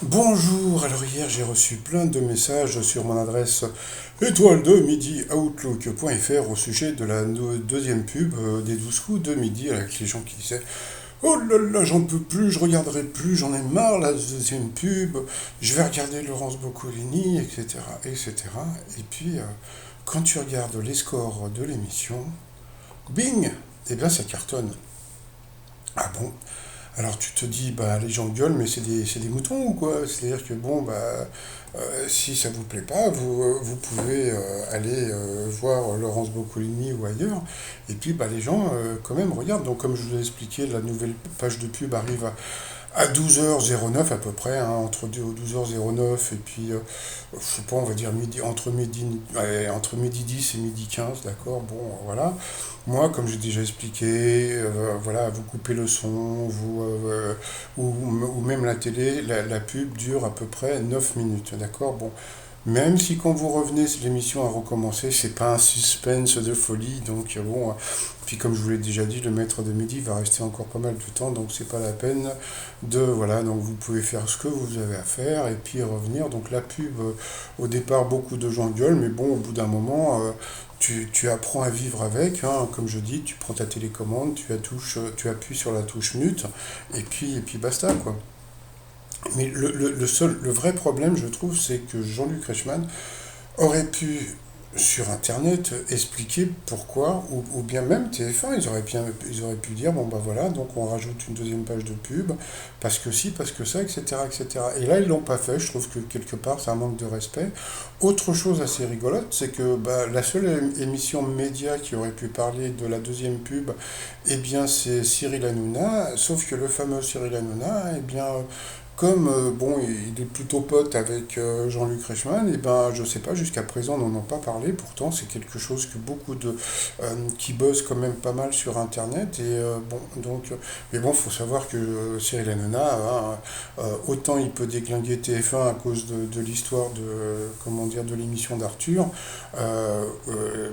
Bonjour, alors hier j'ai reçu plein de messages sur mon adresse étoile de midi outlook.fr au sujet de la deuxième pub des 12 coups de midi avec les gens qui disaient oh là là, j'en peux plus, je regarderai plus, j'en ai marre la deuxième pub, je vais regarder Laurence Boccolini, etc. etc. Et puis quand tu regardes les scores de l'émission, bing, eh bien ça cartonne. Ah bon? Alors tu te dis, bah les gens gueulent, mais c'est des moutons ou quoi? C'est-à-dire que bon, bah si ça vous plaît pas, vous pouvez aller voir Laurence Boccolini ou ailleurs, et puis bah les gens quand même regardent. Donc comme je vous ai expliqué, la nouvelle page de pub arrive à 12h09 à peu près, hein, entre 12h09 et puis, je sais pas, on va dire midi, entre midi 10 et midi 15, d'accord, bon, voilà. Moi, comme j'ai déjà expliqué, voilà, vous coupez le son, ou même la télé, la pub dure à peu près 9 minutes, d'accord, bon. Même si quand vous revenez, l'émission a recommencé, c'est pas un suspense de folie, donc bon, puis comme je vous l'ai déjà dit, le maître de midi va rester encore pas mal de temps, donc c'est pas la peine voilà, donc vous pouvez faire ce que vous avez à faire et puis revenir. Donc la pub, au départ, beaucoup de gens gueulent, mais bon, au bout d'un moment, tu apprends à vivre avec, hein, comme je dis, tu prends ta télécommande, tu appuies sur la touche mute, et puis basta, quoi. Mais le vrai problème, je trouve, c'est que Jean-Luc Reichmann aurait pu, sur Internet, expliquer pourquoi, ou bien même TF1, ils auraient pu dire, bon bah voilà, donc on rajoute une deuxième page de pub, parce que si, parce que ça, etc. etc. Et là, ils l'ont pas fait, je trouve que quelque part, c'est un manque de respect. Autre chose assez rigolote, c'est que bah, la seule émission média qui aurait pu parler de la deuxième pub, eh bien c'est Cyril Hanouna, sauf que le fameux Cyril Hanouna, eh bien comme bon, il est plutôt pote avec Jean-Luc Reichmann, et ben je sais pas, jusqu'à présent on n'en a pas parlé, pourtant c'est quelque chose que beaucoup de qui bossent quand même pas mal sur internet, et bon donc mais bon, faut savoir que Cyril Hanouna, hein, autant il peut déglinguer TF1 à cause de l'histoire de comment dire, de l'émission d'Arthur,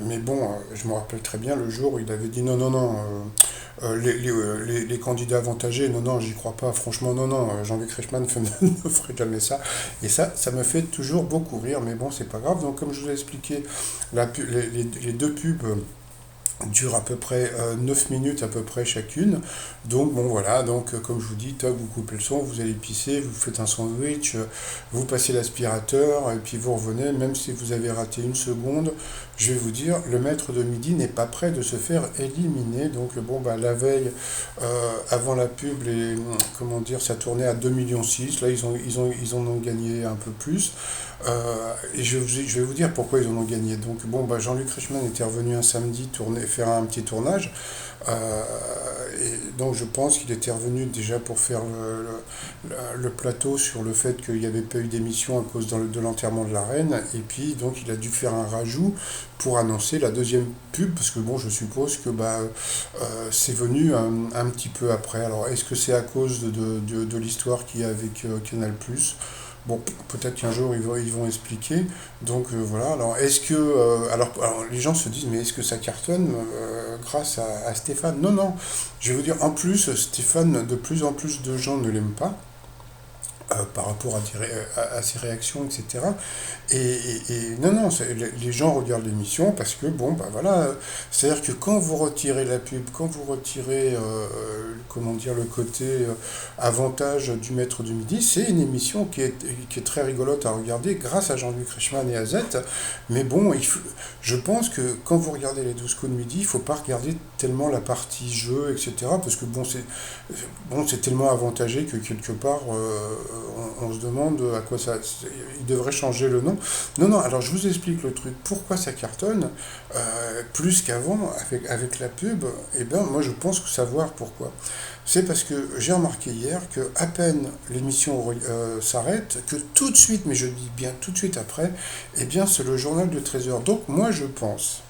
mais bon, je me rappelle très bien le jour où il avait dit non non non, les candidats avantagés, non, non, j'y crois pas, franchement, non, non, Jean-Luc Reichmann ne ferait jamais ça. Et ça me fait toujours beaucoup rire, mais bon, c'est pas grave. Donc, comme je vous ai expliqué, les deux pubs dure à peu près 9 minutes à peu près chacune. Donc bon voilà, donc comme je vous dis, top, vous coupez le son, vous allez pisser, vous faites un sandwich, vous passez l'aspirateur, et puis vous revenez, même si vous avez raté une seconde, je vais vous dire, le maître de midi n'est pas prêt de se faire éliminer. Donc bon bah la veille, avant la pub, comment dire, ça tournait à 2,6 millions. Là ils en ont gagné un peu plus. Et je vais vous dire pourquoi ils en ont gagné. Donc bon, bah, Jean-Luc Reichmann était revenu un samedi faire un petit tournage. Euh, et donc je pense qu'il était revenu déjà pour faire le plateau sur le fait qu'il n'y avait pas eu d'émission à cause de l'enterrement de la reine. Et puis donc il a dû faire un rajout pour annoncer la deuxième pub, parce que bon, je suppose que bah, c'est venu un petit peu après. Alors est-ce que c'est à cause de l'histoire qu'il y a avec Canal+. Bon, peut-être qu'un jour ils vont expliquer. Donc voilà. Alors est-ce que alors, les gens se disent, mais est-ce que ça cartonne grâce à Stéphane? Non, non. Je vais vous dire, en plus Stéphane, de plus en plus de gens ne l'aiment pas. Par rapport à ses réactions, etc. Et non, non, les gens regardent l'émission parce que, bon, bah voilà, c'est-à-dire que quand vous retirez la pub, quand vous retirez, comment dire, le côté avantage du maître du midi, c'est une émission qui est très rigolote à regarder grâce à Jean-Luc Reichmann et à Z. Mais bon, je pense que quand vous regardez les 12 coups de midi, il ne faut pas regarder tellement la partie jeu, etc. Parce que bon, c'est tellement avantagé que quelque part, on se demande à quoi ça. Il devrait changer le nom. Non, non, alors je vous explique le truc. Pourquoi ça cartonne plus qu'avant avec la pub? Eh bien, moi je pense savoir pourquoi. C'est parce que j'ai remarqué hier que à peine l'émission s'arrête, que tout de suite, mais je dis bien tout de suite après, eh bien c'est le journal de 13 heures. Donc moi je pense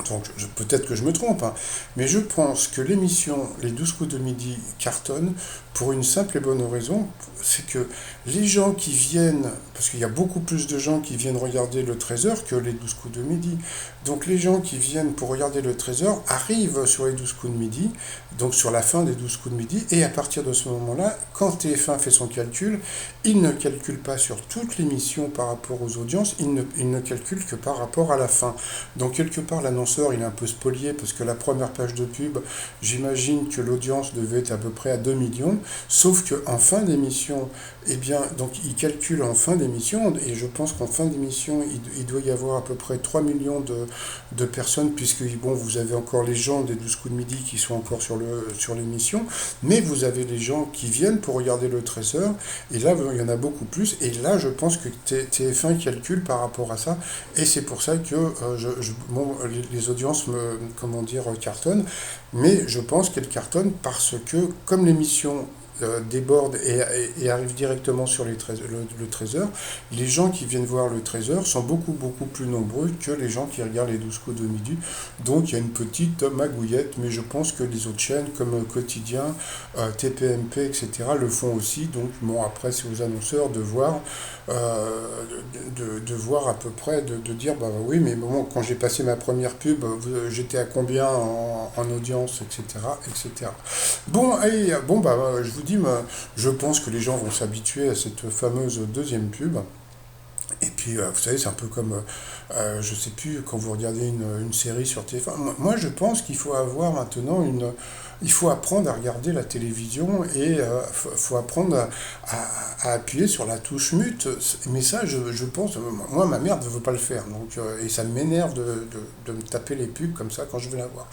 Donc peut-être que je me trompe, hein, mais je pense que l'émission Les 12 coups de midi cartonne pour une simple et bonne raison, c'est que les gens qui viennent, parce qu'il y a beaucoup plus de gens qui viennent regarder le 13h que les 12 coups de midi, donc les gens qui viennent pour regarder le 13h arrivent sur les 12 coups de midi, donc sur la fin des 12 coups de midi, et à partir de ce moment-là, quand TF1 fait son calcul, il ne calcule pas sur toute l'émission par rapport aux audiences, il ne calcule que par rapport à la fin. Donc quelque part l'annonceur il est un peu spolié parce que la première page de pub, j'imagine que l'audience devait être à peu près à 2 millions, sauf qu'en fin d'émission, eh bien, donc il calcule en fin d'émission, et je pense qu'en fin d'émission, il doit y avoir à peu près 3 millions de personnes, puisque bon, vous avez encore les gens des 12 coups de midi qui sont encore sur l'émission, mais vous avez les gens qui viennent pour regarder le 13h, et là, il y en a beaucoup plus, et là, je pense que TF1 calcule par rapport à ça, et c'est pour ça que bon, les audiences comment dire, cartonnent, mais je pense qu'elles cartonnent parce que, comme l'émission déborde et arrive directement sur le 13h, les gens qui viennent voir le 13h sont beaucoup beaucoup plus nombreux que les gens qui regardent les 12 coups de midi. Donc il y a une petite magouillette, mais je pense que les autres chaînes comme Quotidien, TPMP, etc. le font aussi. Donc bon, après c'est aux annonceurs de voir, de voir à peu près, de dire bah oui, mais bon, quand j'ai passé ma première pub, j'étais à combien en audience, etc., etc. Bon, allez, bon, bah, je vous dis, je pense que les gens vont s'habituer à cette fameuse deuxième pub. Et puis, vous savez, c'est un peu comme, je sais plus, quand vous regardez une série sur TF1. Moi, je pense qu'il faut avoir maintenant il faut apprendre à regarder la télévision et faut apprendre à appuyer sur la touche mute. Mais ça, je pense, moi, ma mère ne veut pas le faire. Donc, et ça m'énerve de me taper les pubs comme ça quand je vais la voir.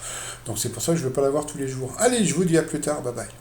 Donc, c'est pour ça que je ne veux pas la voir tous les jours. Allez, je vous dis à plus tard. Bye bye.